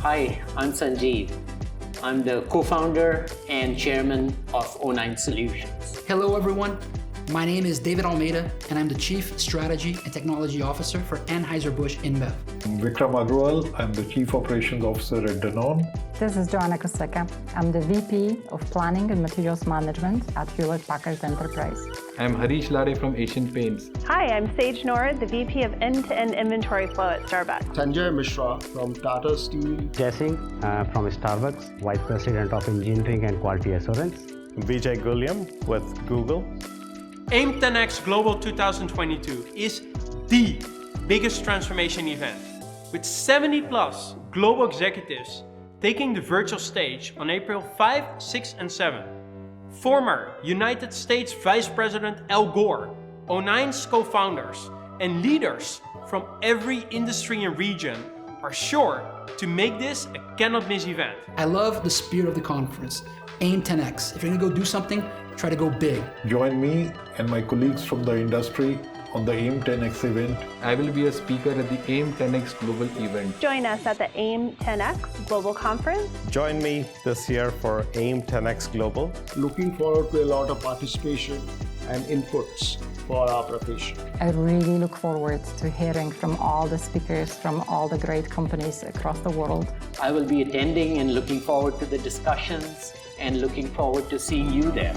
Hi, I'm Sanjeev. I'm the co-founder and chairman of O9 Solutions. Hello, everyone. My name is David Almeida, and I'm the Chief Strategy and Technology Officer for Anheuser-Busch InBev. I'm Vikram Agrawal. I'm the Chief Operations Officer at Danone. This is Joanna Koseka. I'm the VP of Planning and Materials Management at Hewlett-Packard Enterprise. I'm Harish Lare from Asian Paints. Hi, I'm Sage Nora, the VP of End-to-End Inventory Flow at Starbucks. Sanjay Mishra from Tata Steel. Jessing from Starbucks, Vice President of Engineering and Quality Assurance. Vijay Gulyam with Google. aim10x Global 2022 is the biggest transformation event, with 70 plus global executives taking the virtual stage on April 5, 6 and 7. Former United States Vice President Al Gore, O9's co-founders, and leaders from every industry and region are sure to make this a cannot-miss event. I love the spirit of the conference, aim10x. If you're gonna go do something, try to go big. Join me and my colleagues from the industry on the aim10x event. I will be a speaker at the aim10x Global event. Join us at the aim10x Global Conference. Join me this year for aim10x Global. Looking forward to a lot of participation and inputs for our profession. I really look forward to hearing from all the speakers from all the great companies across the world. I will be attending and looking forward to the discussions and looking forward to seeing you there.